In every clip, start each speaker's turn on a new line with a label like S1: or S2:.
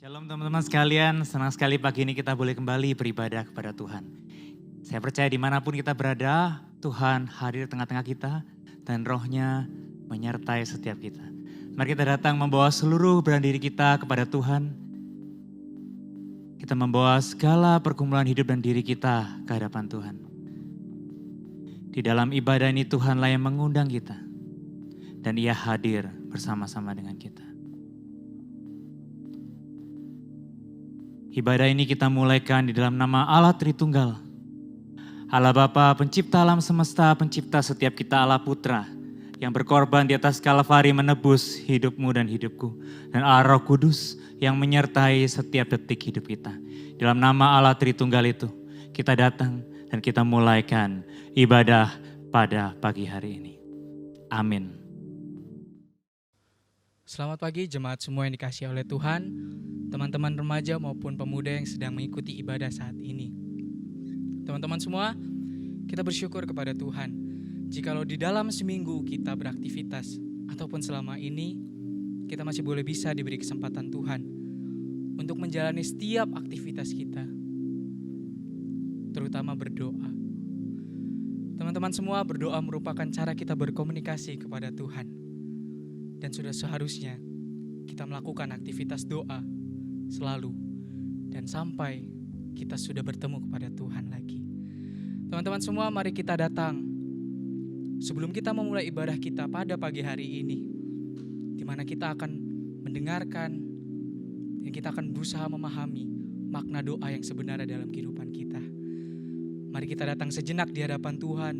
S1: Shalom teman-teman sekalian, senang sekali pagi ini kita boleh kembali beribadah kepada Tuhan. Saya percaya dimanapun kita berada, Tuhan hadir di tengah-tengah kita dan roh-Nya menyertai setiap kita. Mari kita datang membawa seluruh beban diri kita kepada Tuhan. Kita membawa segala pergumulan hidup dan diri kita ke hadapan Tuhan. Di dalam ibadah ini Tuhanlah yang mengundang kita dan Ia hadir bersama-sama dengan kita. Ibadah ini kita mulaikan di dalam nama Allah Tritunggal. Allah Bapa, pencipta alam semesta, pencipta setiap kita, Allah Putra, yang berkorban di atas Kalvari menebus hidupmu dan hidupku. Dan Allah Roh Kudus yang menyertai setiap detik hidup kita. Di dalam nama Allah Tritunggal itu, kita datang dan kita mulaikan ibadah pada pagi hari ini. Amin.
S2: Selamat pagi jemaat semua yang dikasihi oleh Tuhan. Teman-teman remaja maupun pemuda yang sedang mengikuti ibadah saat ini. Teman-teman semua, kita bersyukur kepada Tuhan. Jikalau di dalam seminggu kita beraktivitas, ataupun selama ini, kita masih boleh bisa diberi kesempatan Tuhan untuk menjalani setiap aktivitas kita, terutama berdoa. Teman-teman semua, berdoa merupakan cara kita berkomunikasi kepada Tuhan. Dan sudah seharusnya kita melakukan aktivitas doa selalu dan sampai kita sudah bertemu kepada Tuhan lagi. Teman-teman semua, mari kita datang sebelum kita memulai ibadah kita pada pagi hari ini, di mana kita akan mendengarkan dan kita akan berusaha memahami makna doa yang sebenarnya dalam kehidupan kita. Mari kita datang sejenak di hadapan Tuhan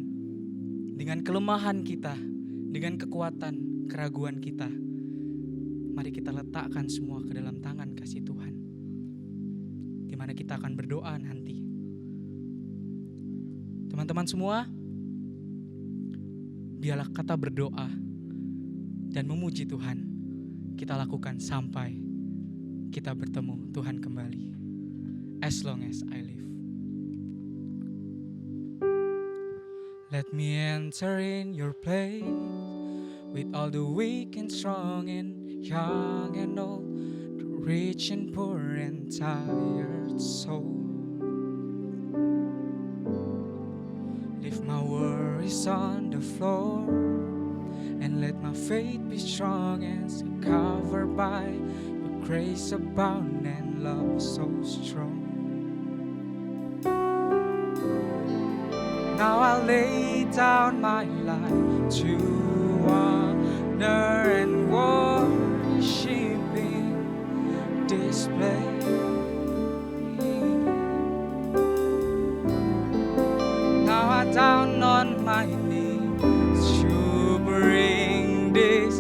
S2: dengan kelemahan kita, dengan kekuatan, keraguan kita. Mari kita letakkan semua ke dalam tangan kasih Tuhan, di mana kita akan berdoa nanti. Teman-teman semua, biarlah kata berdoa dan memuji Tuhan kita lakukan sampai kita bertemu Tuhan kembali. As long as I live. Let me enter in your place with all the weak and strong and young and old, the rich and poor and tired soul. Leave my worries on the floor and let my faith be strong as covered by your grace abound and love so strong. Now I lay down my life to honor and worshiping display. Now I down on my knees to bring this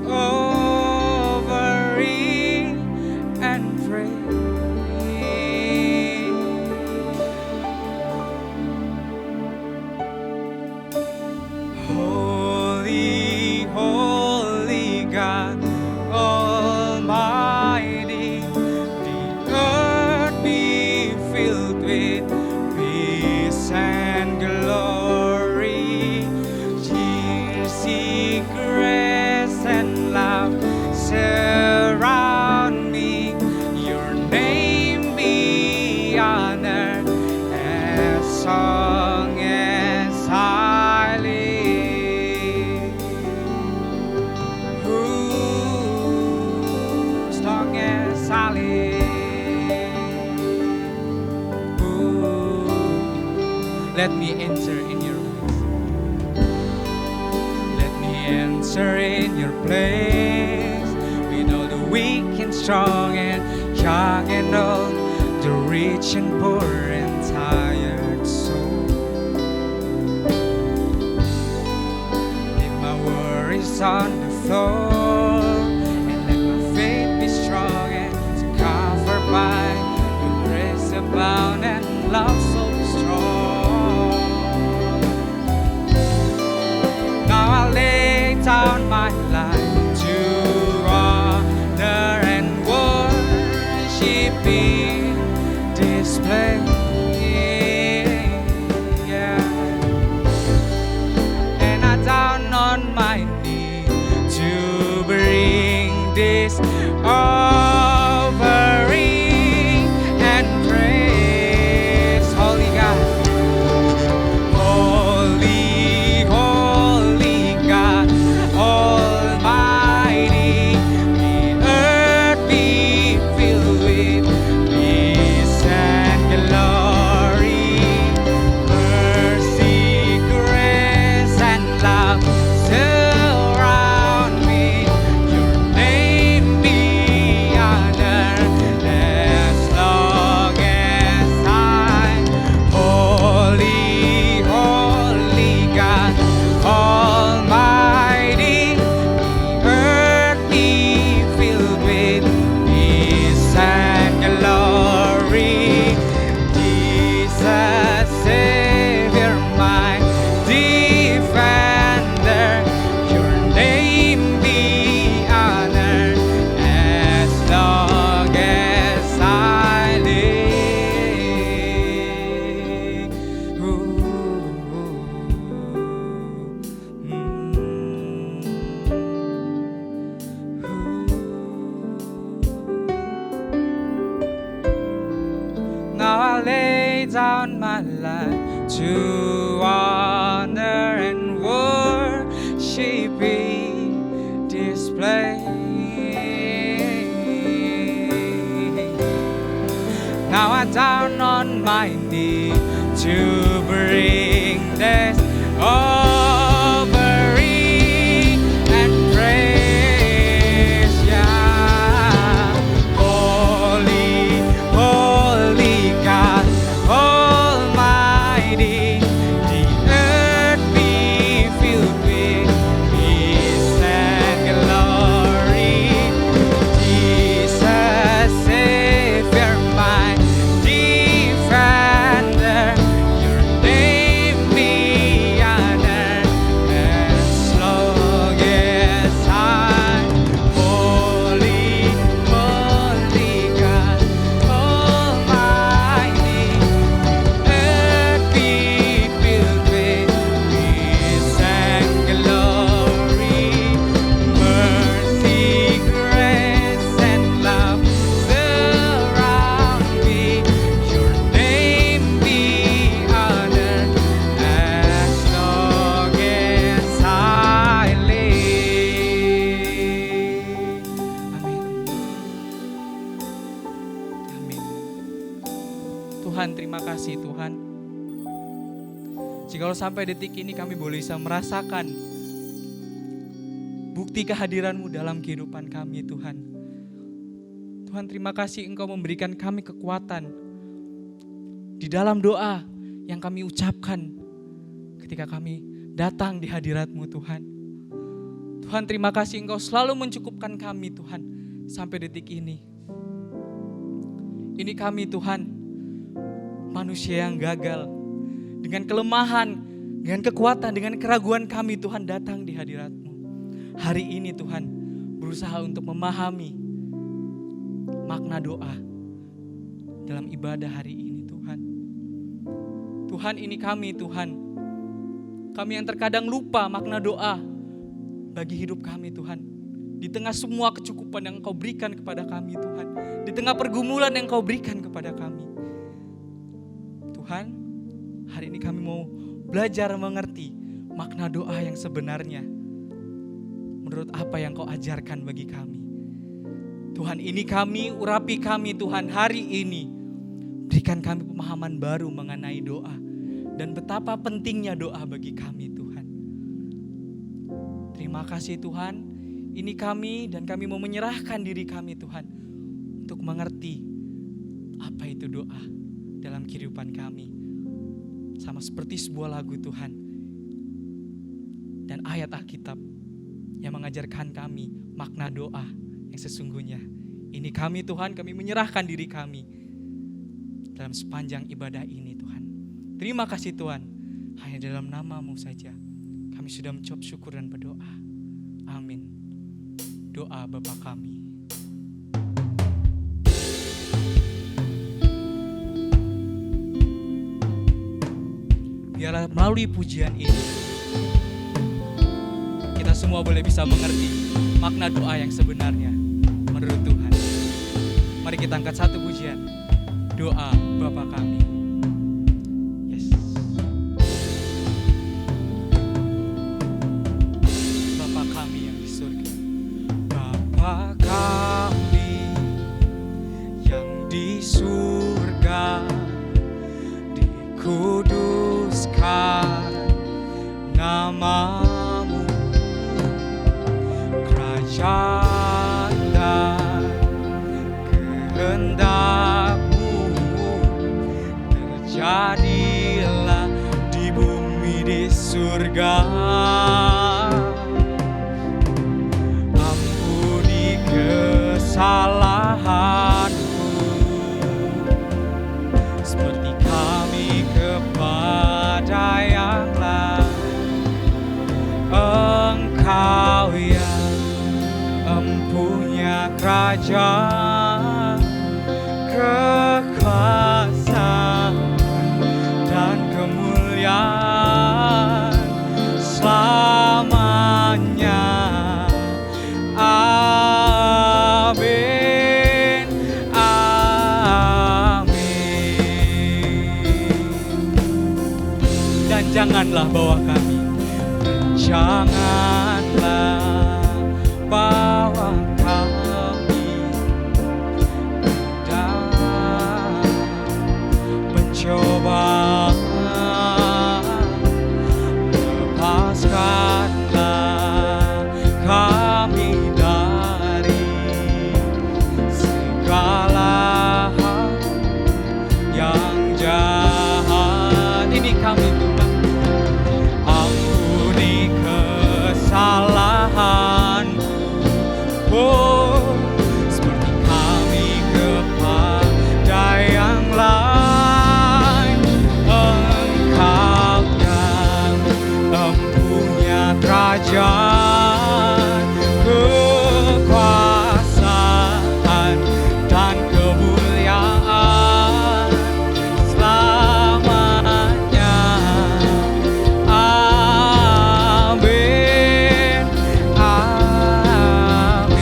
S2: offering and pray. Holy, holy God Almighty, the earth be filled with peace and glory. Cheer, grace and love surround me. Your name be honored as long as I live. As long as I live. Let me enter in your place. Let me enter in your place with all the weak and strong and young and old, the rich and poor and tired soul. Leave my worries on the floor and let my faith be strong and covered by your grace abound and love so strong. Now I lay down my life to honor and worshiping display. Yeah. And I down on my knees to bring this offering I lay down my life to honor and worship be displayed. Now I'm down on my knee to bring this offering and praise. Yeah, holy, holy God Almighty, the earth be filled with peace and glory. Jesus, Savior, my defender, your name be honored as long as I'm holy, holy God Almighty. Earth be filled with peace and glory, mercy, grace, and love surround me. Your name be honored as long as I live. Amin. Amin. Tuhan, terima kasih Tuhan. Jikalau sampai detik ini kami boleh bisa merasakan bukti kehadiran-Mu dalam kehidupan kami Tuhan. Tuhan, terima kasih Engkau memberikan kami kekuatan di dalam doa yang kami ucapkan ketika kami datang di hadirat-Mu Tuhan. Tuhan, terima kasih Engkau selalu mencukupkan kami Tuhan sampai detik ini. Ini kami Tuhan, manusia yang gagal, dengan kelemahan, dengan kekuatan, dengan keraguan kami Tuhan datang di hadirat-Mu. Hari ini Tuhan berusaha untuk memahami makna doa dalam ibadah hari ini Tuhan. Tuhan, ini kami Tuhan, kami yang terkadang lupa makna doa bagi hidup kami Tuhan. Di tengah semua kecukupan yang Engkau berikan kepada kami Tuhan, di tengah pergumulan yang Engkau berikan kepada kami Tuhan, hari ini kami mau belajar mengerti makna doa yang sebenarnya menurut apa yang Kau ajarkan bagi kami. Tuhan, ini kami, urapi kami Tuhan hari ini. Berikan kami pemahaman baru mengenai doa dan betapa pentingnya doa bagi kami Tuhan. Terima kasih Tuhan, ini kami dan kami mau menyerahkan diri kami Tuhan untuk mengerti apa itu doa dalam kehidupan kami. Sama seperti sebuah lagu Tuhan dan ayat Alkitab yang mengajarkan kami makna doa yang sesungguhnya. Ini kami Tuhan, kami menyerahkan diri kami dalam sepanjang ibadah ini Tuhan. Terima kasih Tuhan, hanya dalam nama-Mu saja kami sudah mengucap syukur dan berdoa. Amin. Doa Bapa kami. Biarlah melalui pujian ini kita semua boleh bisa mengerti makna doa yang sebenarnya menurut Tuhan. Mari kita angkat satu pujian, doa Bapa kami. Yes. Bapa kami yang di surga. Bapa kami yang di surga, dikuduskan nama-Mu, kerajaan dan kehendak-Mu terjadilah di bumi di surga. Ampuni kesalahan-Ku seperti kami kepada yang lain. Engkau yang empunya kerajaan, kekuasaan dan kemuliaan selamanya. Amin, amin. Janganlah bawa kami, janganlah bawa kami dalam pencobaan. Lepaskanlah kami dari segala hal yang jahat. Ini kami Tuhan, ampuni kesalahanku, oh, seperti kami kepada yang lain. Engkau yang empunya kerajaan, kekuasaan dan kemuliaan selamanya. Amin, amin.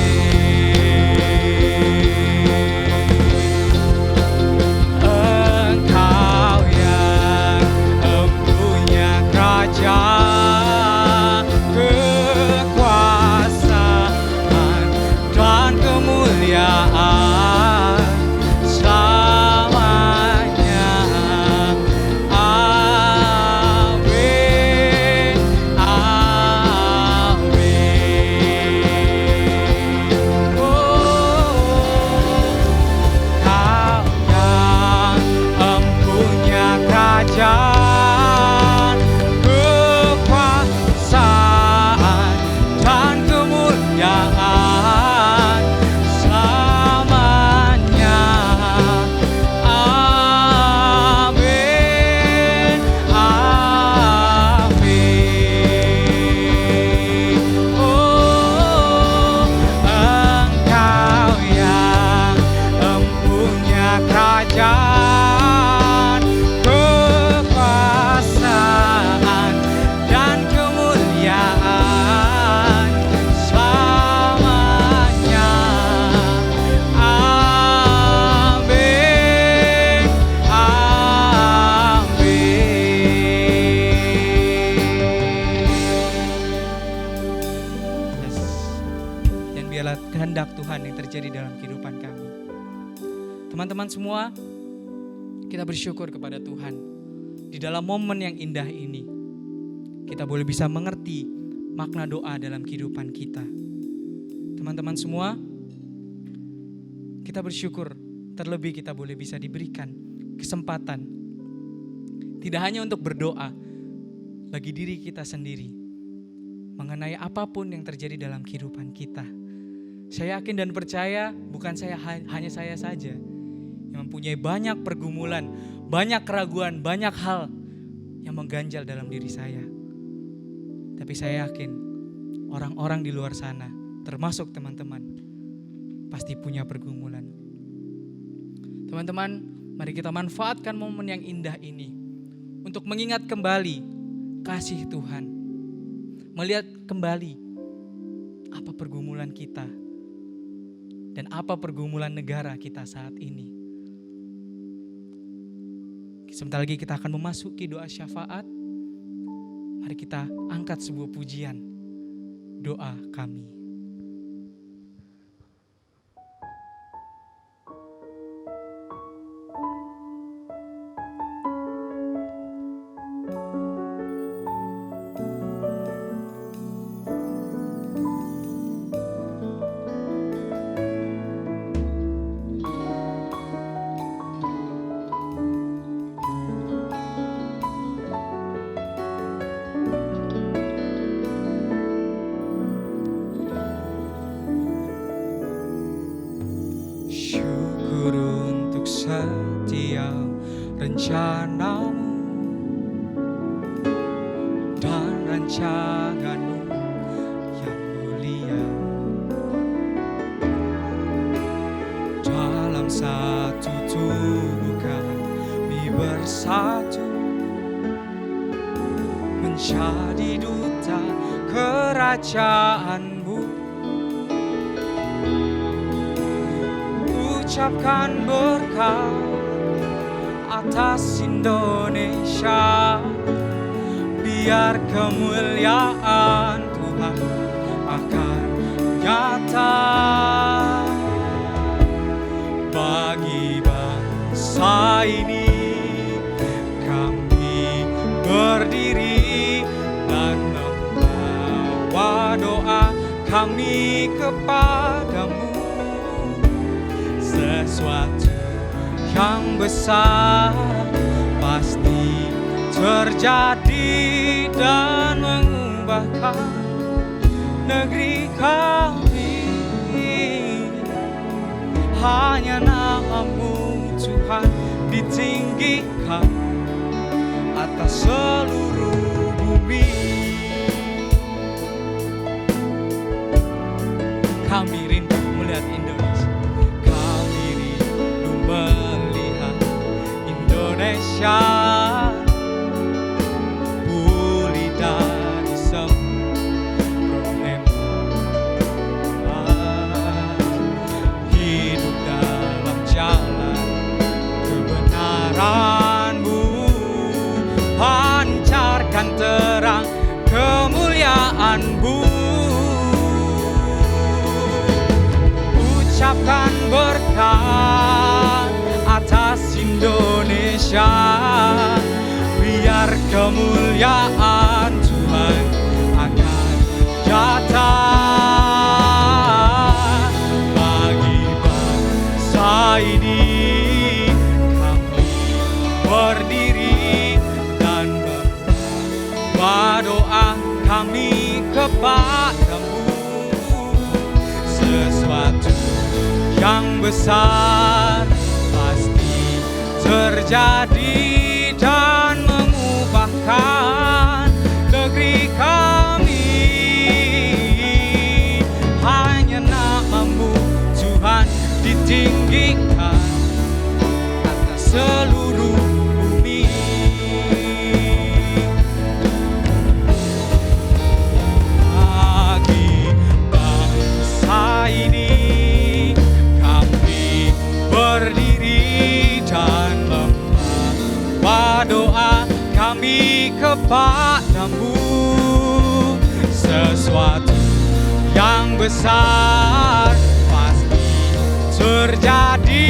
S2: Engkau yang empunya kerajaan, kekuasaan dan kemuliaan selamanya. Amin, amin. Oh, Kau yang empunya kerajaan, kekuasaan dan kemuliaan selamanya. Amin, amin. Oh, Engkau yang empunya kerajaan, kekuasaan dan kemuliaan selamanya. Amin, amin. Yes. Dan biarlah kehendak Tuhan yang terjadi dalam kehidupan kami. Teman-teman semua, kita bersyukur kepada Tuhan. Di dalam momen yang indah ini, kita boleh bisa mengerti makna doa dalam kehidupan kita. Teman-teman semua, kita bersyukur terlebih kita boleh bisa diberikan kesempatan. Tidak hanya untuk berdoa bagi diri kita sendiri, mengenai apapun yang terjadi dalam kehidupan kita. Saya yakin dan percaya bukan hanya saya saja yang mempunyai banyak pergumulan, banyak keraguan, banyak hal yang mengganjal dalam diri saya. Tapi saya yakin orang-orang di luar sana, termasuk teman-teman, pasti punya pergumulan. Teman-teman, mari kita manfaatkan momen yang indah ini untuk mengingat kembali kasih Tuhan. Melihat kembali apa pergumulan kita dan apa pergumulan negara kita saat ini. Sebentar lagi kita akan memasuki doa syafaat. Mari kita angkat sebuah pujian, doa kami. Setiap rencanamu dan rancanganmu yang mulia, dalam satu tubuh kami bersatu menjadi duta kerajaan-Mu. Ucapkan berkat atas Indonesia, biar kemuliaan Tuhan akan nyata bagi bangsa ini. Kami berdiri dan membawa doa kami kepadamu. Sesuatu yang besar pasti terjadi dan mengubahkan negeri kami. Hanya nama-Mu Tuhan ditinggikan atas seluruh bumi. Kami rindu melihat Indonesia. Kami rindu melihat Indonesia pulih dari semua hidup dalam jalan kebenaran-Mu, pancarkan terang kemuliaan-Mu. Ucapkan berkat atas Indonesia, biar kemuliaan Tuhan akan datang bagi bangsa ini. Kami berdiri dan membawa doa kami kepadamu. Sesuatu yang besar pasti terjadi dan mengubahkan negeri kami. Hanya nama-Mu Tuhan ditinggikan atas seluruh bumi. Bagi bangsa ini kami berdiri dan membawa doa kami kepadamu. Sesuatu yang besar pasti terjadi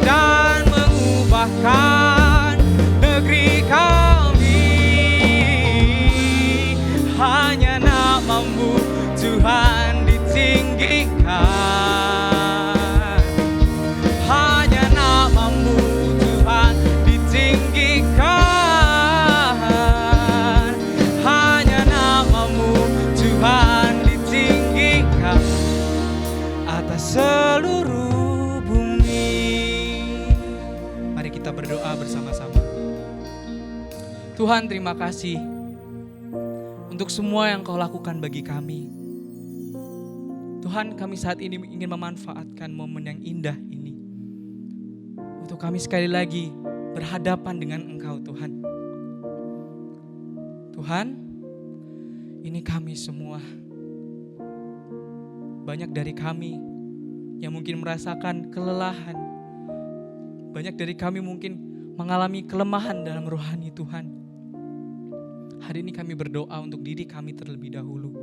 S2: dan mengubahkan negeri kami. Hanya nama-Mu Tuhan ditinggikan. Hanya nama-Mu Tuhan ditinggikan. Hanya nama-Mu Tuhan ditinggikan atas seluruh bumi. Mari kita berdoa bersama-sama. Tuhan, terima kasih untuk semua yang Kau lakukan bagi kami. Tuhan, kami saat ini ingin memanfaatkan momen yang indah ini untuk kami sekali lagi berhadapan dengan Engkau, Tuhan. Tuhan, ini kami semua. Banyak dari kami yang mungkin merasakan kelelahan. Banyak dari kami mungkin mengalami kelemahan dalam rohani, Tuhan. Hari ini kami berdoa untuk diri kami terlebih dahulu.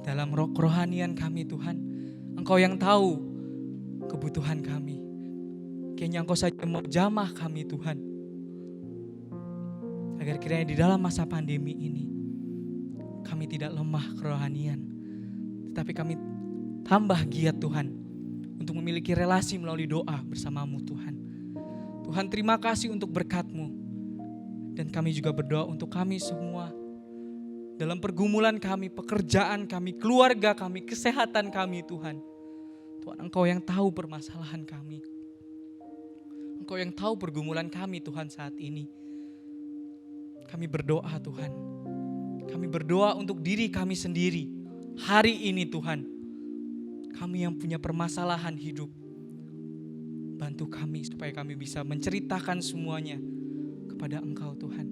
S2: Dalam kerohanian kami, Tuhan, Engkau yang tahu kebutuhan kami. Kayaknya Engkau saja mau jamah kami, Tuhan. Agar kiranya di dalam masa pandemi ini kami tidak lemah kerohanian, tetapi kami tambah giat, Tuhan, untuk memiliki relasi melalui doa bersama-Mu, Tuhan. Tuhan, terima kasih untuk berkat-Mu. Dan kami juga berdoa untuk kami semua. Dalam pergumulan kami, pekerjaan kami, keluarga kami, kesehatan kami, Tuhan. Tuhan, Engkau yang tahu permasalahan kami. Engkau yang tahu pergumulan kami, Tuhan, saat ini. Kami berdoa, Tuhan. Kami berdoa untuk diri kami sendiri. Hari ini, Tuhan, kami yang punya permasalahan hidup, bantu kami supaya kami bisa menceritakan semuanya kepada Engkau, Tuhan.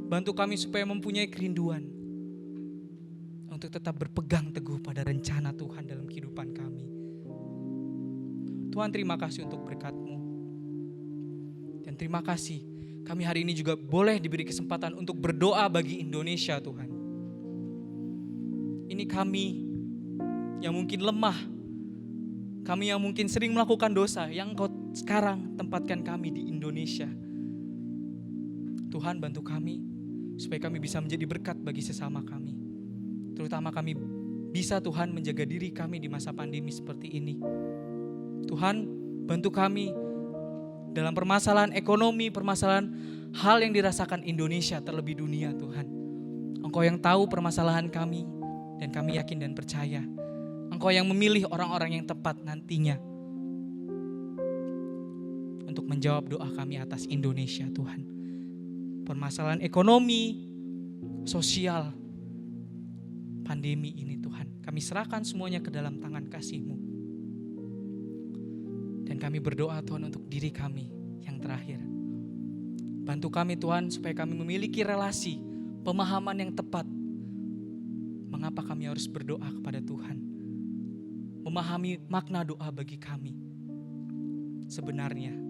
S2: Bantu kami supaya mempunyai kerinduan untuk tetap berpegang teguh pada rencana Tuhan dalam kehidupan kami. Tuhan, terima kasih untuk berkat-Mu. Dan terima kasih kami hari ini juga boleh diberi kesempatan untuk berdoa bagi Indonesia Tuhan. Ini kami yang mungkin lemah, kami yang mungkin sering melakukan dosa, yang Engkau sekarang tempatkan kami di Indonesia. Tuhan, bantu kami supaya kami bisa menjadi berkat bagi sesama kami. Terutama kami bisa Tuhan menjaga diri kami di masa pandemi seperti ini. Tuhan, bantu kami dalam permasalahan ekonomi, permasalahan hal yang dirasakan Indonesia terlebih dunia Tuhan. Engkau yang tahu permasalahan kami dan kami yakin dan percaya Engkau yang memilih orang-orang yang tepat nantinya untuk menjawab doa kami atas Indonesia Tuhan. Permasalahan ekonomi, sosial, pandemi ini Tuhan, kami serahkan semuanya ke dalam tangan kasih-Mu. Dan kami berdoa Tuhan untuk diri kami yang terakhir. Bantu kami Tuhan supaya kami memiliki relasi, pemahaman yang tepat. Mengapa kami harus berdoa kepada Tuhan. Memahami makna doa bagi kami. Sebenarnya,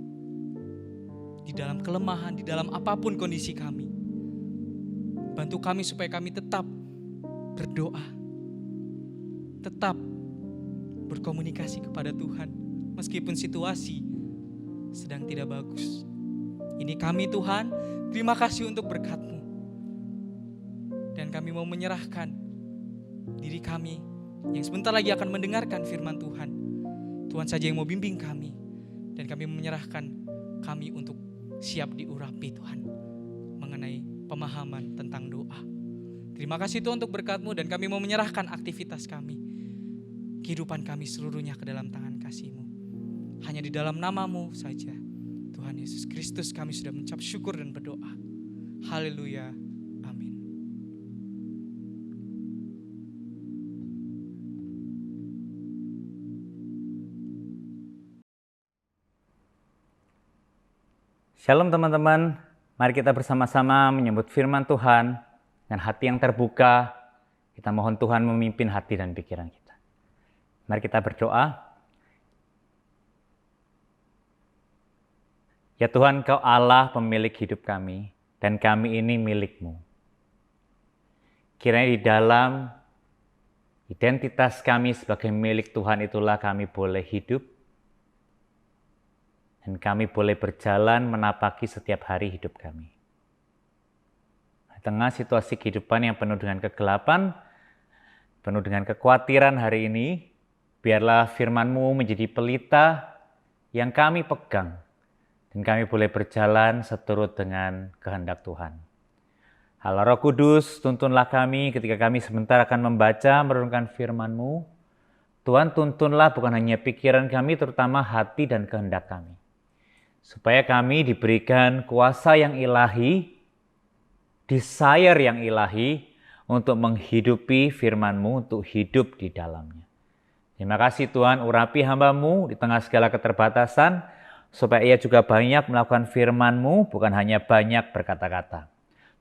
S2: di dalam kelemahan, di dalam apapun kondisi kami. Bantu kami supaya kami tetap berdoa. Tetap berkomunikasi kepada Tuhan. Meskipun situasi sedang tidak bagus. Ini kami Tuhan, terima kasih untuk berkat-Mu. Dan kami mau menyerahkan diri kami yang sebentar lagi akan mendengarkan firman Tuhan. Tuhan saja yang mau bimbing kami. Dan kami menyerahkan kami untuk siap diurapi Tuhan mengenai pemahaman tentang doa. Terima kasih Tuhan untuk berkat-Mu dan kami mau menyerahkan aktivitas kami, kehidupan kami seluruhnya ke dalam tangan kasih-Mu. Hanya di dalam nama-Mu saja Tuhan Yesus Kristus kami sudah mengucap syukur dan berdoa. Haleluya. Amin.
S3: Shalom teman-teman, mari kita bersama-sama menyambut firman Tuhan dengan hati yang terbuka. Kita mohon Tuhan memimpin hati dan pikiran kita. Mari kita berdoa. Ya Tuhan, Kau Allah pemilik hidup kami dan kami ini milik-Mu. Kiranya di dalam identitas kami sebagai milik Tuhan itulah kami boleh hidup. Dan kami boleh berjalan menapaki setiap hari hidup kami. Di tengah situasi kehidupan yang penuh dengan kegelapan, penuh dengan kekhawatiran hari ini, biarlah firman-Mu menjadi pelita yang kami pegang. Dan kami boleh berjalan seturut dengan kehendak Tuhan. Allah Roh Kudus, tuntunlah kami ketika kami sebentar akan membaca, merenungkan firman-Mu. Tuhan, tuntunlah bukan hanya pikiran kami, terutama hati dan kehendak kami. Supaya kami diberikan kuasa yang ilahi, desire yang ilahi untuk menghidupi firman-Mu, untuk hidup di dalamnya. Terima kasih Tuhan, urapi hamba-Mu di tengah segala keterbatasan, supaya ia juga banyak melakukan firman-Mu, bukan hanya banyak berkata-kata.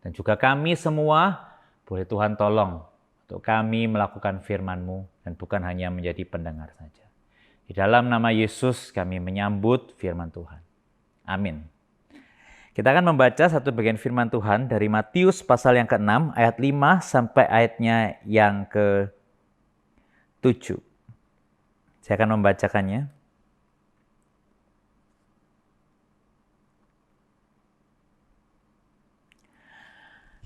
S3: Dan juga kami semua, boleh Tuhan tolong untuk kami melakukan firman-Mu, dan bukan hanya menjadi pendengar saja. Di dalam nama Yesus kami menyambut firman Tuhan. Amin. Kita akan membaca satu bagian firman Tuhan dari Matius pasal yang ke-6 ayat 5 sampai ayatnya yang ke-7. Saya akan membacakannya.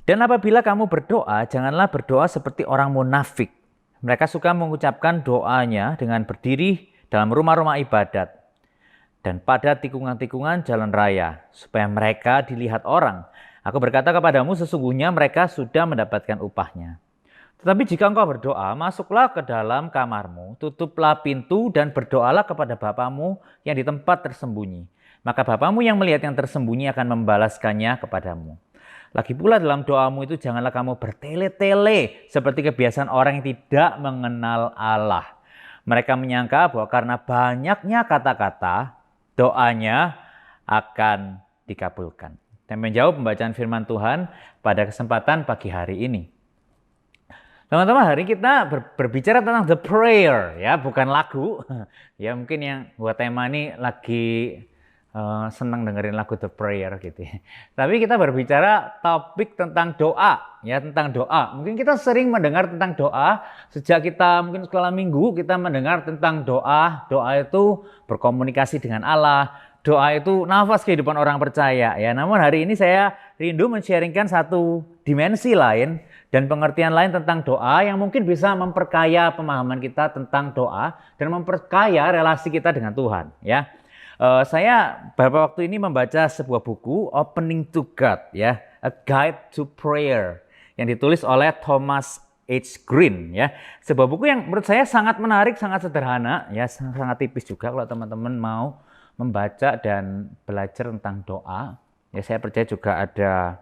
S3: Dan apabila kamu berdoa, janganlah berdoa seperti orang munafik. Mereka suka mengucapkan doanya dengan berdiri dalam rumah-rumah ibadat dan pada tikungan-tikungan jalan raya, supaya mereka dilihat orang. Aku berkata kepadamu, sesungguhnya mereka sudah mendapatkan upahnya. Tetapi jika engkau berdoa, masuklah ke dalam kamarmu, tutuplah pintu dan berdoalah kepada Bapamu yang di tempat tersembunyi. Maka Bapamu yang melihat yang tersembunyi akan membalaskannya kepadamu. Lagi pula dalam doamu itu janganlah kamu bertele-tele seperti kebiasaan orang yang tidak mengenal Allah. Mereka menyangka bahwa karena banyaknya kata-kata, doanya akan dikabulkan. Dan menjawab pembacaan firman Tuhan pada kesempatan pagi hari ini. Teman-teman, hari kita berbicara tentang the prayer, ya, bukan lagu. Ya, mungkin yang buat tema ini lagi senang dengerin lagu The Prayer gitu ya. Tapi kita berbicara topik tentang doa, ya tentang doa. Mungkin kita sering mendengar tentang doa, sejak kita mungkin sekolah minggu kita mendengar tentang doa. Doa itu berkomunikasi dengan Allah. Doa itu nafas kehidupan orang percaya ya. Namun hari ini saya rindu men-sharingkan satu dimensi lain dan pengertian lain tentang doa yang mungkin bisa memperkaya pemahaman kita tentang doa dan memperkaya relasi kita dengan Tuhan ya. Saya beberapa waktu ini membaca sebuah buku Opening to God ya, A Guide to Prayer yang ditulis oleh Thomas H. Green ya. Sebuah buku yang menurut saya sangat menarik, sangat sederhana ya, sangat tipis juga kalau teman-teman mau membaca dan belajar tentang doa. Ya saya percaya juga ada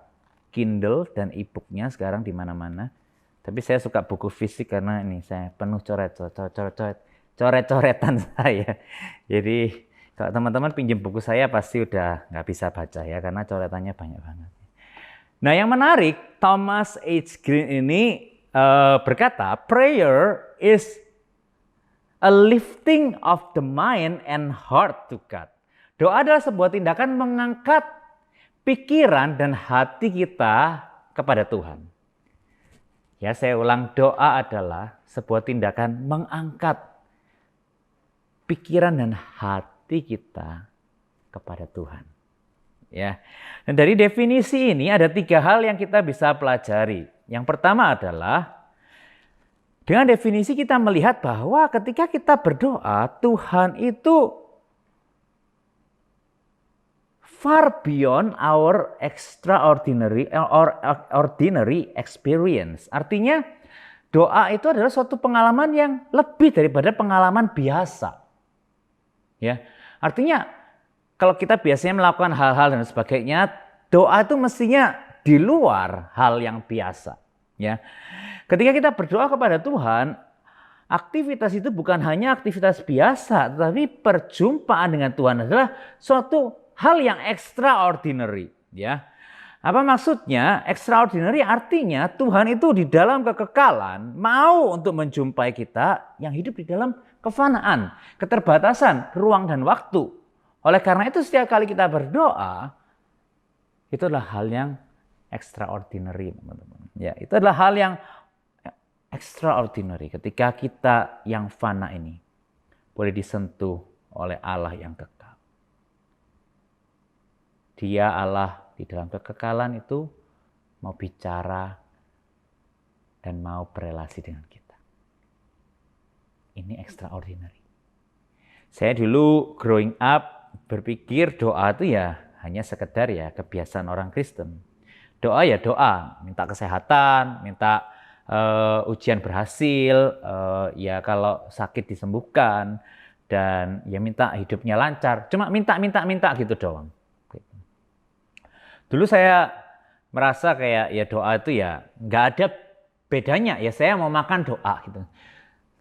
S3: Kindle dan e-booknya sekarang di mana-mana. Tapi saya suka buku fisik karena ini saya penuh coret-coretan saya. Jadi kalau teman-teman pinjam buku saya pasti udah nggak bisa baca ya karena coretannya banyak banget. Nah yang menarik, Thomas H. Green ini berkata, prayer is a lifting of the mind and heart to God. Doa adalah sebuah tindakan mengangkat pikiran dan hati kita kepada Tuhan. Ya saya ulang, doa adalah sebuah tindakan mengangkat pikiran dan hati kita kepada Tuhan. Ya. Dan dari definisi ini ada 3 hal yang kita bisa pelajari. Yang pertama adalah dengan definisi kita melihat bahwa ketika kita berdoa, Tuhan itu far beyond our extraordinary or ordinary experience. Artinya doa itu adalah suatu pengalaman yang lebih daripada pengalaman biasa. Ya. Artinya kalau kita biasanya melakukan hal-hal dan sebagainya, doa itu mestinya di luar hal yang biasa. Ya. Ketika kita berdoa kepada Tuhan, aktivitas itu bukan hanya aktivitas biasa, tetapi perjumpaan dengan Tuhan adalah suatu hal yang extraordinary. Ya. Apa maksudnya? Extraordinary artinya Tuhan itu di dalam kekekalan mau untuk menjumpai kita yang hidup di dalam kefanaan, keterbatasan, ruang dan waktu. Oleh karena itu setiap kali kita berdoa, itu adalah hal yang extraordinary, teman-teman. Ya, itu adalah hal yang extraordinary ketika kita yang fana ini boleh disentuh oleh Allah yang kekal. Dia Allah di dalam kekekalan itu mau bicara dan mau berelasi dengan kita. Ini extraordinary. Saya dulu growing up berpikir doa itu ya hanya sekedar ya kebiasaan orang Kristen. Doa ya doa, minta kesehatan, minta ujian berhasil, ya kalau sakit disembuhkan, dan ya minta hidupnya lancar. Cuma minta gitu doang. Dulu saya merasa kayak ya doa itu ya nggak ada bedanya, ya saya mau makan doa gitu.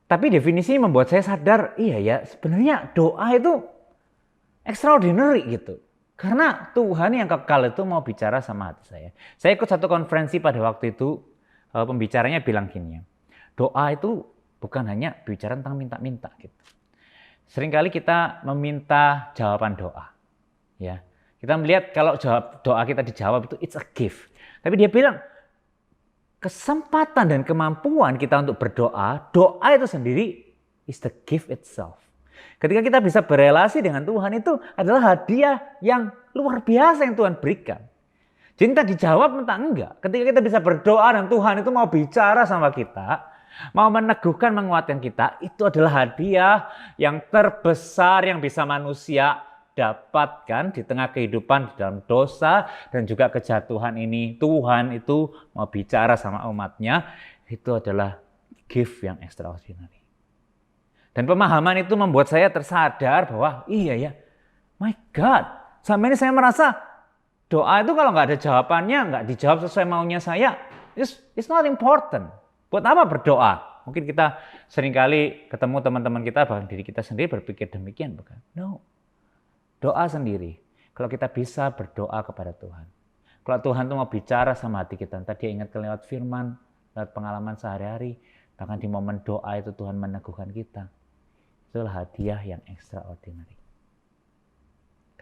S3: Tapi definisi membuat saya sadar, iya ya sebenarnya doa itu extraordinary gitu. Karena Tuhan yang kekal itu mau bicara sama hati saya. Saya ikut satu konferensi pada waktu itu, pembicaranya bilang gini ya, doa itu bukan hanya bicara tentang minta-minta gitu. Seringkali kita meminta jawaban doa. Ya. Kita melihat kalau doa kita dijawab itu it's a gift. Tapi dia bilang kesempatan dan kemampuan kita untuk berdoa, doa itu sendiri is the gift itself. Ketika kita bisa berelasi dengan Tuhan itu adalah hadiah yang luar biasa yang Tuhan berikan. Jadi entah dijawab entah enggak. Ketika kita bisa berdoa dan Tuhan itu mau bicara sama kita, mau meneguhkan, menguatkan kita, itu adalah hadiah yang terbesar yang bisa manusia dapatkan di tengah kehidupan di dalam dosa dan juga kejatuhan ini. Tuhan itu mau bicara sama umatnya, itu adalah gift yang extraordinary. Dan pemahaman itu membuat saya tersadar bahwa iya ya, my God, sampai ini saya merasa doa itu kalau nggak ada jawabannya, nggak dijawab sesuai maunya saya, it's not important. Buat apa berdoa? Mungkin kita seringkali ketemu teman-teman kita, bahkan diri kita sendiri berpikir demikian, bukan? No. Doa sendiri, kalau kita bisa berdoa kepada Tuhan. Kalau Tuhan itu mau bicara sama hati kita, entah dia ingatkan lewat firman, lewat pengalaman sehari-hari, bahkan di momen doa itu Tuhan meneguhkan kita. Itulah hadiah yang extraordinary.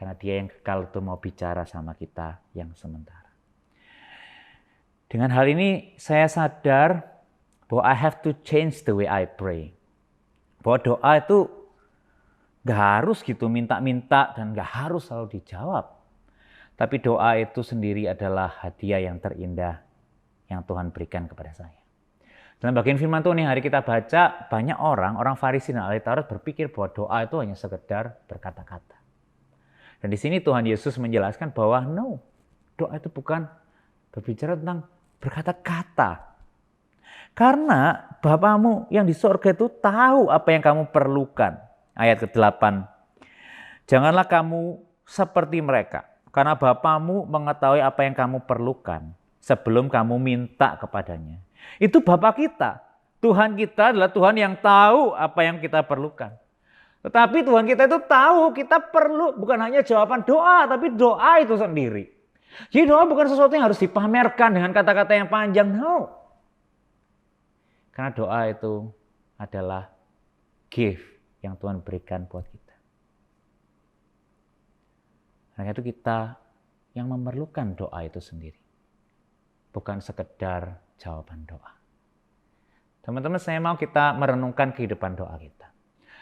S3: Karena dia yang kekal itu mau bicara sama kita yang sementara. Dengan hal ini saya sadar bahwa I have to change the way I pray. Bahwa doa itu gak harus gitu minta-minta dan gak harus selalu dijawab. Tapi doa itu sendiri adalah hadiah yang terindah yang Tuhan berikan kepada saya. Dalam bagian firman Tuhan yang hari kita baca, banyak orang Farisi dan ahli Taurat berpikir bahwa doa itu hanya sekedar berkata-kata. Dan di sini Tuhan Yesus menjelaskan bahwa doa itu bukan berbicara tentang berkata-kata. Karena Bapamu yang di sorga itu tahu apa yang kamu perlukan. Ayat ke-8. Janganlah kamu seperti mereka. Karena Bapamu mengetahui apa yang kamu perlukan sebelum kamu minta kepadanya. Itu Bapa kita. Tuhan kita adalah Tuhan yang tahu apa yang kita perlukan. Tetapi Tuhan kita itu tahu kita perlu bukan hanya jawaban doa, tapi doa itu sendiri. Jadi doa bukan sesuatu yang harus dipamerkan dengan kata-kata yang panjang. No. Karena doa itu adalah gift yang Tuhan berikan buat kita. Karena itu kita yang memerlukan doa itu sendiri. Bukan sekedar jawaban doa. Teman-teman, saya mau kita merenungkan kehidupan doa kita.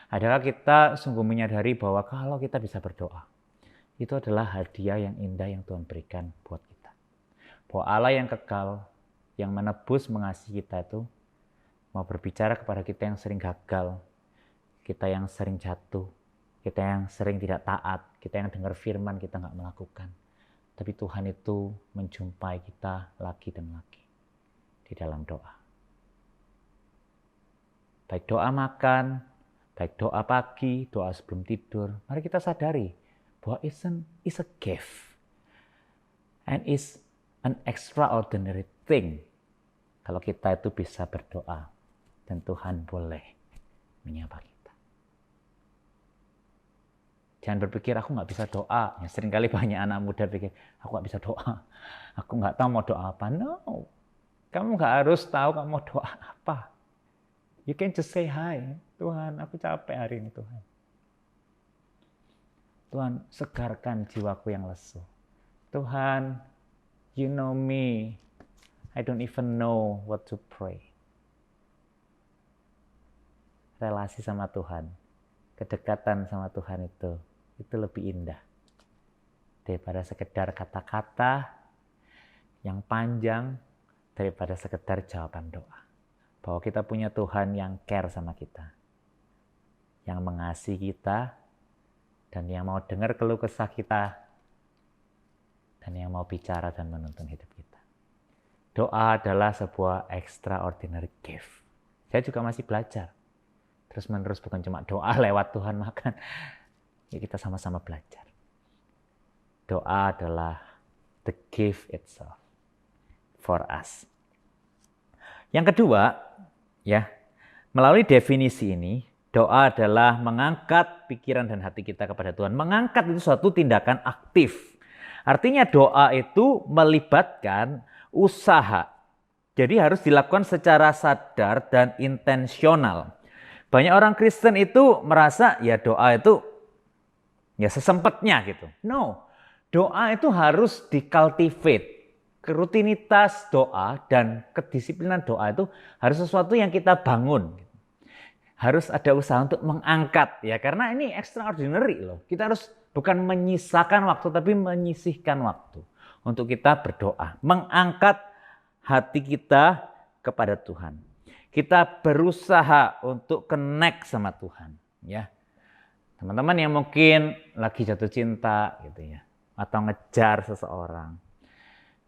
S3: Adakah kita sungguh menyadari bahwa kalau kita bisa berdoa, itu adalah hadiah yang indah yang Tuhan berikan buat kita. Bahwa Allah yang kekal, yang menebus mengasihi kita itu, mau berbicara kepada kita yang sering gagal, kita yang sering jatuh, kita yang sering tidak taat, kita yang dengar firman kita nggak melakukan. Tapi Tuhan itu menjumpai kita lagi dan lagi di dalam doa. Baik doa makan, baik doa pagi, doa sebelum tidur. Mari kita sadari bahwa is a gift. And is an extraordinary thing. Kalau kita itu bisa berdoa dan Tuhan boleh menyapa kita. Jangan berpikir aku nggak bisa doa. Ya, seringkali banyak anak muda pikir aku nggak bisa doa. Aku nggak tahu mau doa apa. No, kamu nggak harus tahu kamu mau doa apa. You can just say hi. Tuhan, aku capek hari ini Tuhan. Tuhan, segarkan jiwaku yang lesu. Tuhan, you know me. I don't even know what to pray. Relasi sama Tuhan, kedekatan sama Tuhan itu lebih indah daripada sekedar kata-kata yang panjang, daripada sekedar jawaban doa. Bahwa kita punya Tuhan yang care sama kita, yang mengasihi kita, dan yang mau dengar keluh kesah kita, dan yang mau bicara dan menuntun hidup kita. Doa adalah sebuah extraordinary gift. Saya juga masih belajar. Terus menerus, bukan cuma doa lewat Tuhan makan. Ya, kita sama-sama belajar. Doa adalah the gift itself for us. Yang kedua, ya, melalui definisi ini, doa adalah mengangkat pikiran dan hati kita kepada Tuhan. Mengangkat itu suatu tindakan aktif. Artinya doa itu melibatkan usaha. Jadi harus dilakukan secara sadar dan intensional. Banyak orang Kristen itu merasa ya doa itu ya sesempatnya gitu. No, doa itu harus dicultivate. Rutinitas doa dan kedisiplinan doa itu harus sesuatu yang kita bangun. Harus ada usaha untuk mengangkat ya, karena ini extraordinary loh. Kita harus bukan menyisakan waktu tapi menyisihkan waktu untuk kita berdoa, mengangkat hati kita kepada Tuhan. Kita berusaha untuk connect sama Tuhan ya. Teman-teman yang mungkin lagi jatuh cinta gitu ya, atau ngejar seseorang.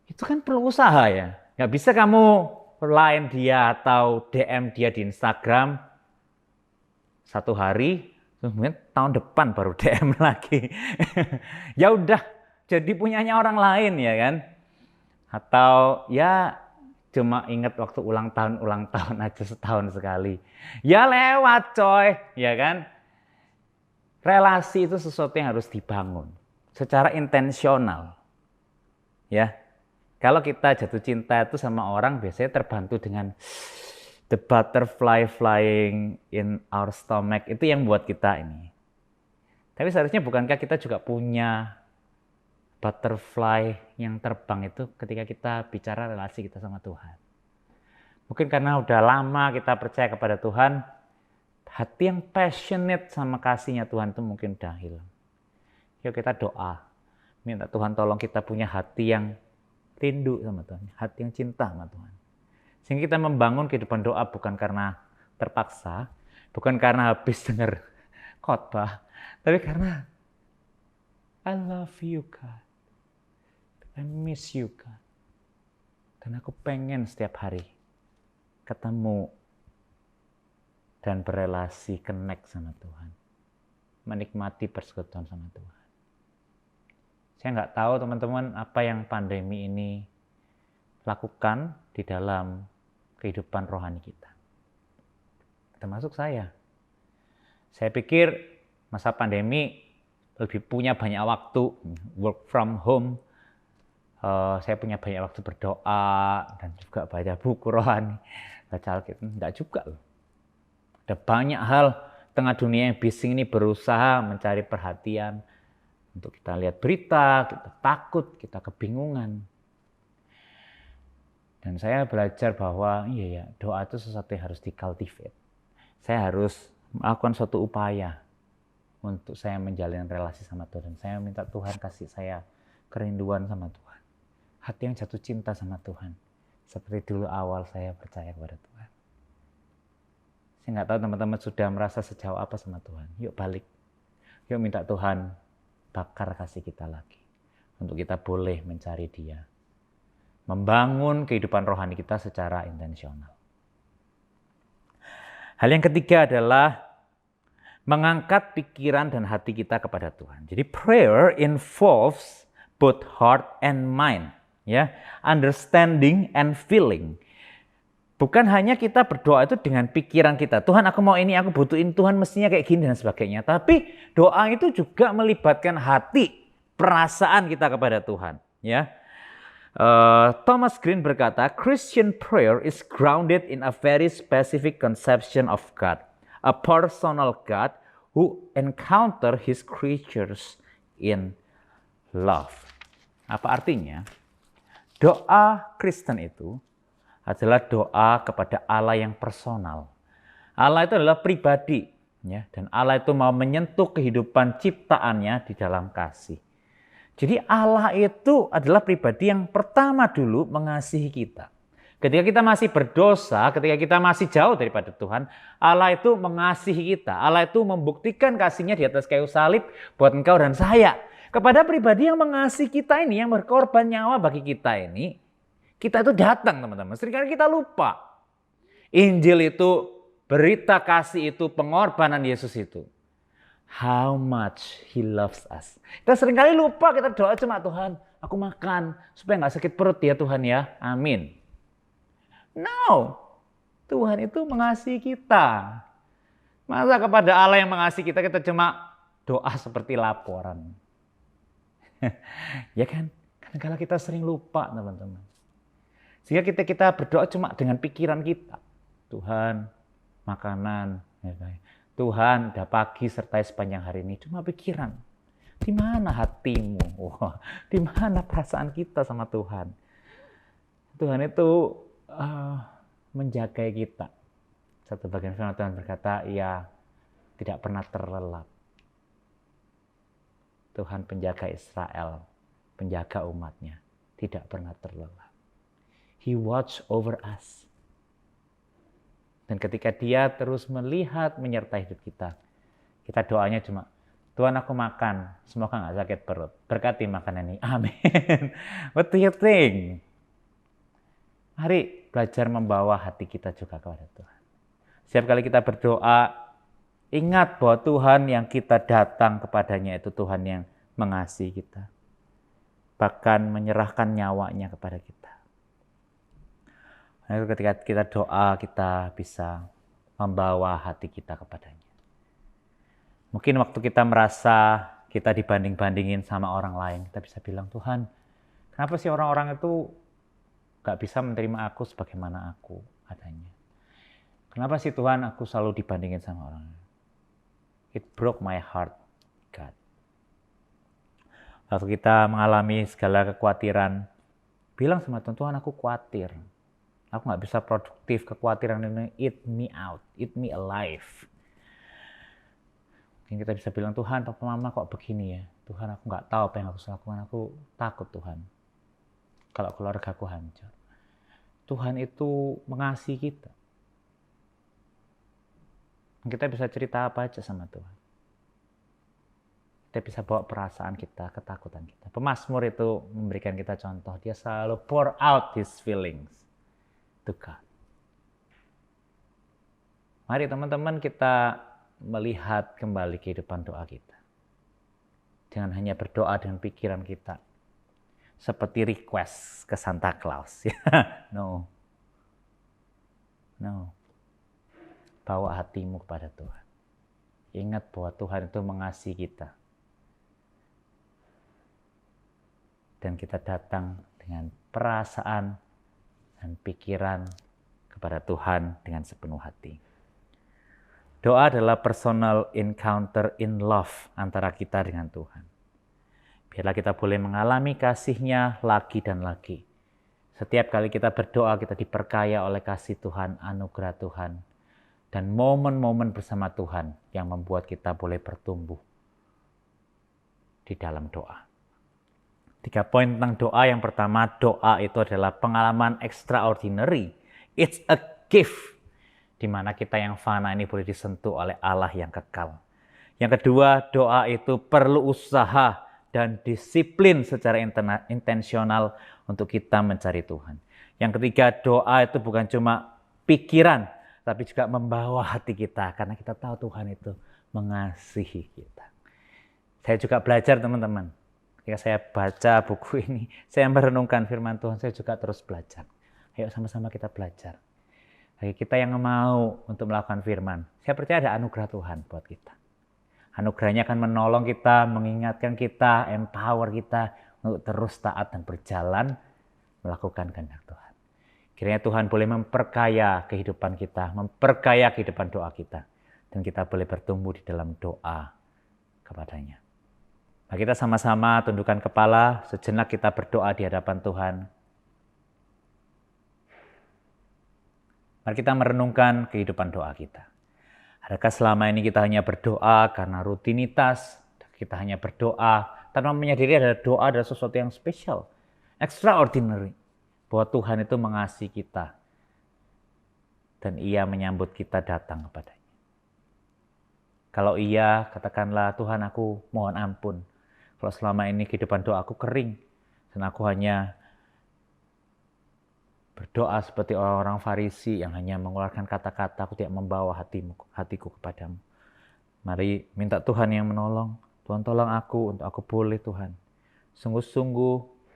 S3: Itu kan perlu usaha ya. Nggak bisa kamu line dia atau DM dia di Instagram satu hari, kemudian tahun depan baru DM lagi. Ya udah, jadi punyanya orang lain ya kan. Atau ya cuma ingat waktu ulang tahun aja setahun sekali. Ya lewat coy, ya kan. Relasi itu sesuatu yang harus dibangun secara intensional. Ya. Kalau kita jatuh cinta itu sama orang, biasanya terbantu dengan the butterfly flying in our stomach. Itu yang buat kita ini. Tapi seharusnya bukankah kita juga punya butterfly yang terbang itu ketika kita bicara relasi kita sama Tuhan. Mungkin karena udah lama kita percaya kepada Tuhan, hati yang passionate sama kasihnya Tuhan itu mungkin udah hilang. Yuk kita doa, minta Tuhan tolong kita punya hati yang rindu sama Tuhan, hati yang cinta sama Tuhan. Sehingga kita membangun kehidupan doa bukan karena terpaksa, bukan karena habis dengar khotbah, tapi karena I love you God, I miss you God. Dan aku pengen setiap hari ketemu dan berelasi, connect sama Tuhan. Menikmati persekutuan sama Tuhan. Saya nggak tahu teman-teman apa yang pandemi ini lakukan di dalam kehidupan rohani kita. Termasuk saya. Saya pikir masa pandemi lebih punya banyak waktu, work from home. Saya punya banyak waktu berdoa dan juga baca buku rohani, baca Alkitab. Enggak juga loh. Ada banyak hal tengah dunia yang bising ini berusaha mencari perhatian. Untuk kita lihat berita, kita takut, kita kebingungan. Dan saya belajar bahwa doa itu sesuatu yang harus dicultivate. Saya harus melakukan suatu upaya untuk saya menjalin relasi sama Tuhan. Dan saya minta Tuhan kasih saya kerinduan sama Tuhan. Hati yang jatuh cinta sama Tuhan. Seperti dulu awal saya percaya kepada Tuhan. Saya nggak tahu teman-teman sudah merasa sejauh apa sama Tuhan. Yuk balik. Yuk minta Tuhan bakar kasih kita lagi. Untuk kita boleh mencari Dia. Membangun kehidupan rohani kita secara intensional. Hal yang ketiga adalah mengangkat pikiran dan hati kita kepada Tuhan. Jadi prayer involves both heart and mind. Ya, understanding and feeling. Bukan hanya kita berdoa itu dengan pikiran kita. Tuhan aku mau ini, aku butuhin Tuhan mestinya kayak gini dan sebagainya. Tapi doa itu juga melibatkan hati, perasaan kita kepada Tuhan. Ya, Thomas Green berkata, Christian prayer is grounded in a very specific conception of God. A personal God who encounter his creatures in love. Apa artinya? Doa Kristen itu adalah doa kepada Allah yang personal. Allah itu adalah pribadi, ya, dan Allah itu mau menyentuh kehidupan ciptaannya di dalam kasih. Jadi Allah itu adalah pribadi yang pertama dulu mengasihi kita. Ketika kita masih berdosa, ketika kita masih jauh daripada Tuhan, Allah itu mengasihi kita. Allah itu membuktikan kasihnya di atas kayu salib buat engkau dan saya. Kepada pribadi yang mengasihi kita ini, yang berkorban nyawa bagi kita ini, kita itu datang teman-teman. Seringkali kita lupa. Injil itu, berita kasih itu, pengorbanan Yesus itu. How much He loves us. Kita seringkali lupa, kita doa cuma Tuhan, aku makan supaya nggak sakit perut ya Tuhan ya. Amin. No. Tuhan itu mengasihi kita. Masa kepada Allah yang mengasihi kita, kita cuma doa seperti laporan. Ya kan? Kadang-kadang kita sering lupa teman-teman. Sehingga kita berdoa cuma dengan pikiran kita. Tuhan, makanan. Tuhan, udah pagi sertai sepanjang hari ini. Cuma pikiran. Di mana hatimu? Wah, di mana perasaan kita sama Tuhan? Tuhan itu menjaga kita. Satu bagian firman Tuhan berkata, Ia tidak pernah terlelap. Tuhan penjaga Israel, penjaga umatnya, tidak pernah terlelap. He watch over us. Dan ketika Dia terus melihat, menyertai hidup kita, kita doanya cuma, Tuhan aku makan, semoga nggak sakit perut. Berkati makanan ini, amin. What do you think? Mari belajar membawa hati kita juga kepada Tuhan. Setiap kali kita berdoa, ingat bahwa Tuhan yang kita datang kepadanya itu Tuhan yang mengasihi kita. Bahkan menyerahkan nyawanya kepada kita. Nah, ketika kita doa, kita bisa membawa hati kita kepadanya. Mungkin waktu kita merasa kita dibanding-bandingin sama orang lain, kita bisa bilang, Tuhan, kenapa sih orang-orang itu gak bisa menerima aku sebagaimana aku adanya? Kenapa sih Tuhan aku selalu dibandingin sama orang lain? It broke my heart, God. Waktu kita mengalami segala kekhawatiran, bilang sama Tuhan, Tuhan aku khawatir. Aku nggak bisa produktif, kekhawatiran ini eat me out, eat me alive. Mungkin kita bisa bilang, Tuhan, Papa Mama kok begini ya? Tuhan, aku nggak tahu apa yang harus lakukan, aku takut Tuhan. Kalau keluarga aku hancur. Tuhan itu mengasihi kita. Kita bisa cerita apa aja sama Tuhan. Kita bisa bawa perasaan kita, ketakutan kita. Pemazmur itu memberikan kita contoh. Dia selalu pour out his feelings to God. Mari teman-teman kita melihat kembali kehidupan doa kita. Jangan hanya berdoa dengan pikiran kita. Seperti request ke Santa Claus. No. Bawa hatimu kepada Tuhan. Ingat bahwa Tuhan itu mengasihi kita. Dan kita datang dengan perasaan dan pikiran kepada Tuhan dengan sepenuh hati. Doa adalah personal encounter in love antara kita dengan Tuhan. Biarlah kita boleh mengalami kasih-Nya lagi dan lagi. Setiap kali kita berdoa, kita diperkaya oleh kasih Tuhan, anugerah Tuhan, dan momen-momen bersama Tuhan yang membuat kita boleh bertumbuh di dalam doa. 3 poin tentang doa. Yang pertama, doa itu adalah pengalaman extraordinary. It's a gift. Di mana kita yang fana ini boleh disentuh oleh Allah yang kekal. Yang kedua, doa itu perlu usaha dan disiplin secara intensional untuk kita mencari Tuhan. Yang ketiga, doa itu bukan cuma pikiran, tapi juga membawa hati kita. Karena kita tahu Tuhan itu mengasihi kita. Saya juga belajar teman-teman. Ketika saya baca buku ini, saya merenungkan firman Tuhan, saya juga terus belajar. Ayo sama-sama kita belajar. Bagi kita yang mau untuk melakukan firman, saya percaya ada anugerah Tuhan buat kita. Anugerahnya akan menolong kita, mengingatkan kita, empower kita untuk terus taat dan berjalan melakukan kehendak Tuhan. Kiranya Tuhan boleh memperkaya kehidupan kita, memperkaya kehidupan doa kita. Dan kita boleh bertumbuh di dalam doa kepadanya. Mari kita sama-sama tundukkan kepala, sejenak kita berdoa di hadapan Tuhan. Mari kita merenungkan kehidupan doa kita. Adakah selama ini kita hanya berdoa karena rutinitas, kita hanya berdoa tanpa menyadari ada doa adalah sesuatu yang spesial, extraordinary, bahwa Tuhan itu mengasihi kita dan Ia menyambut kita datang kepadanya. Kalau iya, katakanlah, Tuhan aku mohon ampun. Kalau selama ini kehidupan doaku kering, dan aku hanya berdoa seperti orang-orang Farisi yang hanya mengeluarkan kata-kata, aku tidak membawa hatiku kepadamu. Mari minta Tuhan yang menolong. Tuhan tolong aku untuk aku boleh Tuhan sungguh-sungguh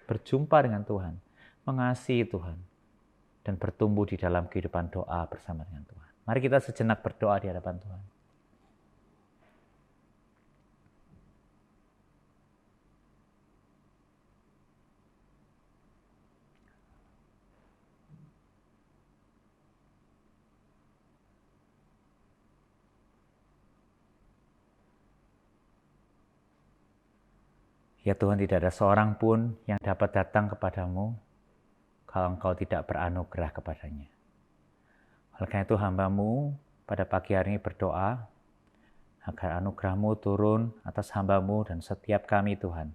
S3: berjumpa dengan Tuhan, mengasihi Tuhan, dan bertumbuh di dalam kehidupan doa bersama dengan Tuhan. Mari kita sejenak berdoa di hadapan Tuhan. Ya Tuhan, tidak ada seorang pun yang dapat datang kepadamu kalau Engkau tidak beranugerah kepadanya. Oleh karena itu hamba-Mu pada pagi hari ini berdoa agar anugerah-Mu turun atas hamba-Mu dan setiap kami Tuhan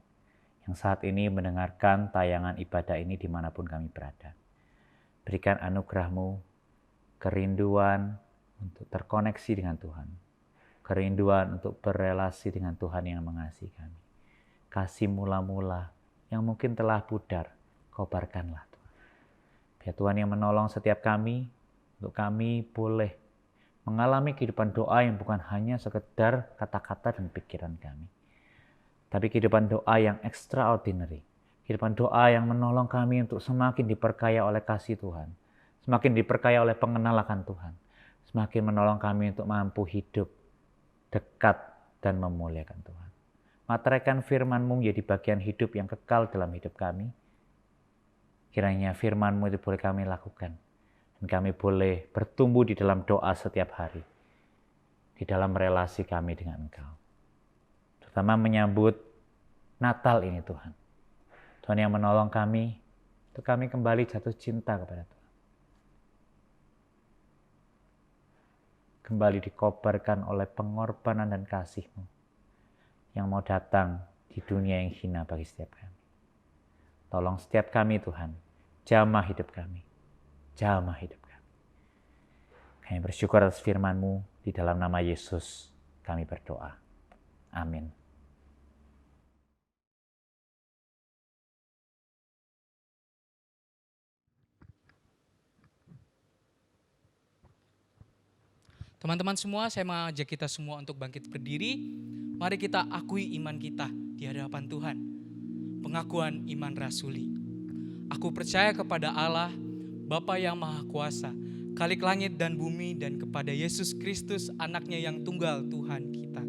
S3: yang saat ini mendengarkan tayangan ibadah ini dimanapun kami berada. Berikan anugerah-Mu, kerinduan untuk terkoneksi dengan Tuhan, kerinduan untuk berelasi dengan Tuhan yang mengasihi kami. Kasih mula-mula yang mungkin telah pudar, kobarkanlah Tuhan. Biar Tuhan yang menolong setiap kami, untuk kami boleh mengalami kehidupan doa yang bukan hanya sekedar kata-kata dan pikiran kami. Tapi kehidupan doa yang extraordinary. Kehidupan doa yang menolong kami untuk semakin diperkaya oleh kasih Tuhan. Semakin diperkaya oleh pengenalan akan Tuhan. Semakin menolong kami untuk mampu hidup dekat dan memuliakan Tuhan. Materaikan firman-Mu menjadi bagian hidup yang kekal dalam hidup kami. Kiranya firman-Mu itu boleh kami lakukan. Dan kami boleh bertumbuh di dalam doa setiap hari. Di dalam relasi kami dengan Engkau. Terutama menyambut Natal ini Tuhan. Tuhan yang menolong kami, untuk kami kembali jatuh cinta kepada Tuhan. Kembali dikobarkan oleh pengorbanan dan kasih-Mu yang mau datang di dunia yang hina bagi setiap kami. Tolong setiap kami Tuhan, jamah hidup kami, jamah hidup kami. Kami bersyukur atas firman-Mu, di dalam nama Yesus kami berdoa. Amin.
S2: Teman-teman semua, saya mengajak kita semua untuk bangkit berdiri. Mari kita akui iman kita di hadapan Tuhan. Pengakuan iman rasuli. Aku percaya kepada Allah, Bapa yang Maha Kuasa, Khalik langit dan bumi, dan kepada Yesus Kristus, anaknya yang tunggal Tuhan kita,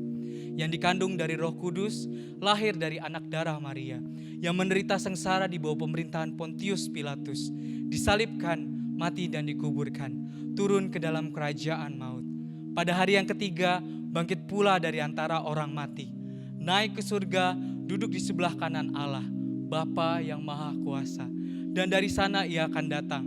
S2: yang dikandung dari Roh Kudus, lahir dari anak darah Maria, yang menderita sengsara di bawah pemerintahan Pontius Pilatus, disalibkan, mati dan dikuburkan, turun ke dalam kerajaan maut. Pada hari yang ketiga, bangkit pula dari antara orang mati, naik ke surga, duduk di sebelah kanan Allah, Bapa yang Maha Kuasa. Dan dari sana ia akan datang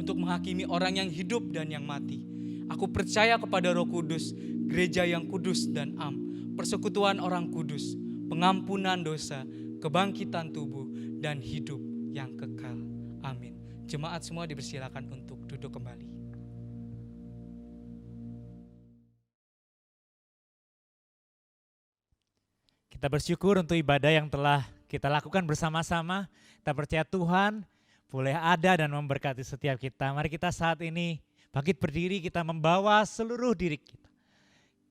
S2: untuk menghakimi orang yang hidup dan yang mati. Aku percaya kepada Roh Kudus, gereja yang kudus dan am, persekutuan orang kudus, pengampunan dosa, kebangkitan tubuh, dan hidup yang kekal. Amin. Jemaat semua dipersilakan untuk duduk kembali.
S1: Kita bersyukur untuk ibadah yang telah kita lakukan bersama-sama. Kita percaya Tuhan boleh ada dan memberkati setiap kita. Mari kita saat ini bangkit berdiri, kita membawa seluruh diri kita.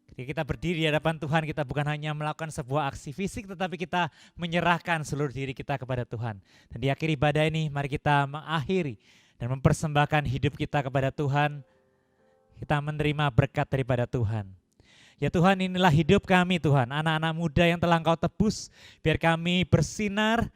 S1: Ketika kita berdiri di hadapan Tuhan, kita bukan hanya melakukan sebuah aksi fisik, tetapi kita menyerahkan seluruh diri kita kepada Tuhan. Dan di akhir ibadah ini, mari kita mengakhiri dan mempersembahkan hidup kita kepada Tuhan. Kita menerima berkat daripada Tuhan. Ya Tuhan, inilah hidup kami Tuhan, anak-anak muda yang telah Engkau tebus, biar kami bersinar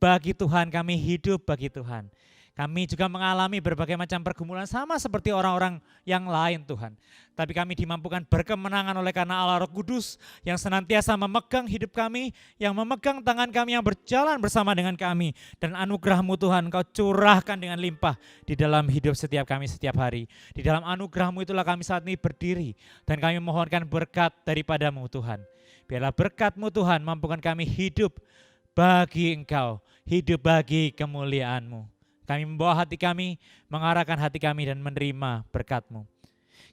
S1: bagi Tuhan, kami hidup bagi Tuhan. Kami juga mengalami berbagai macam pergumulan sama seperti orang-orang yang lain Tuhan. Tapi kami dimampukan berkemenangan oleh karena Allah Roh Kudus yang senantiasa memegang hidup kami, yang memegang tangan kami, yang berjalan bersama dengan kami. Dan anugerah-Mu Tuhan Engkau curahkan dengan limpah di dalam hidup setiap kami setiap hari. Di dalam anugerah-Mu itulah kami saat ini berdiri dan kami mohonkan berkat daripada-Mu Tuhan. Biarlah berkat-Mu Tuhan mampukan kami hidup bagi Engkau, hidup bagi kemuliaan-Mu. Kami membawa hati kami, mengarahkan hati kami dan menerima berkat-Mu.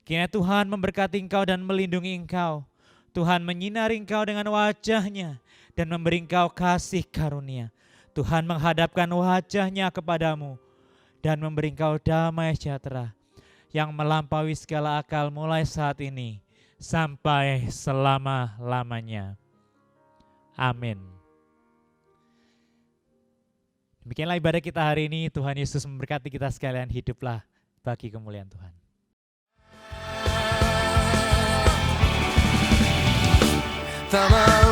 S1: Kiranya Tuhan memberkati Engkau dan melindungi Engkau. Tuhan menyinari Engkau dengan wajah-Nya dan memberi Engkau kasih karunia. Tuhan menghadapkan wajah-Nya kepadamu dan memberi Engkau damai sejahtera yang melampaui segala akal mulai saat ini sampai selama-lamanya. Amin. Demikianlah ibadah kita hari ini. Tuhan Yesus memberkati kita sekalian. Hiduplah bagi kemuliaan Tuhan.
S4: Tak mau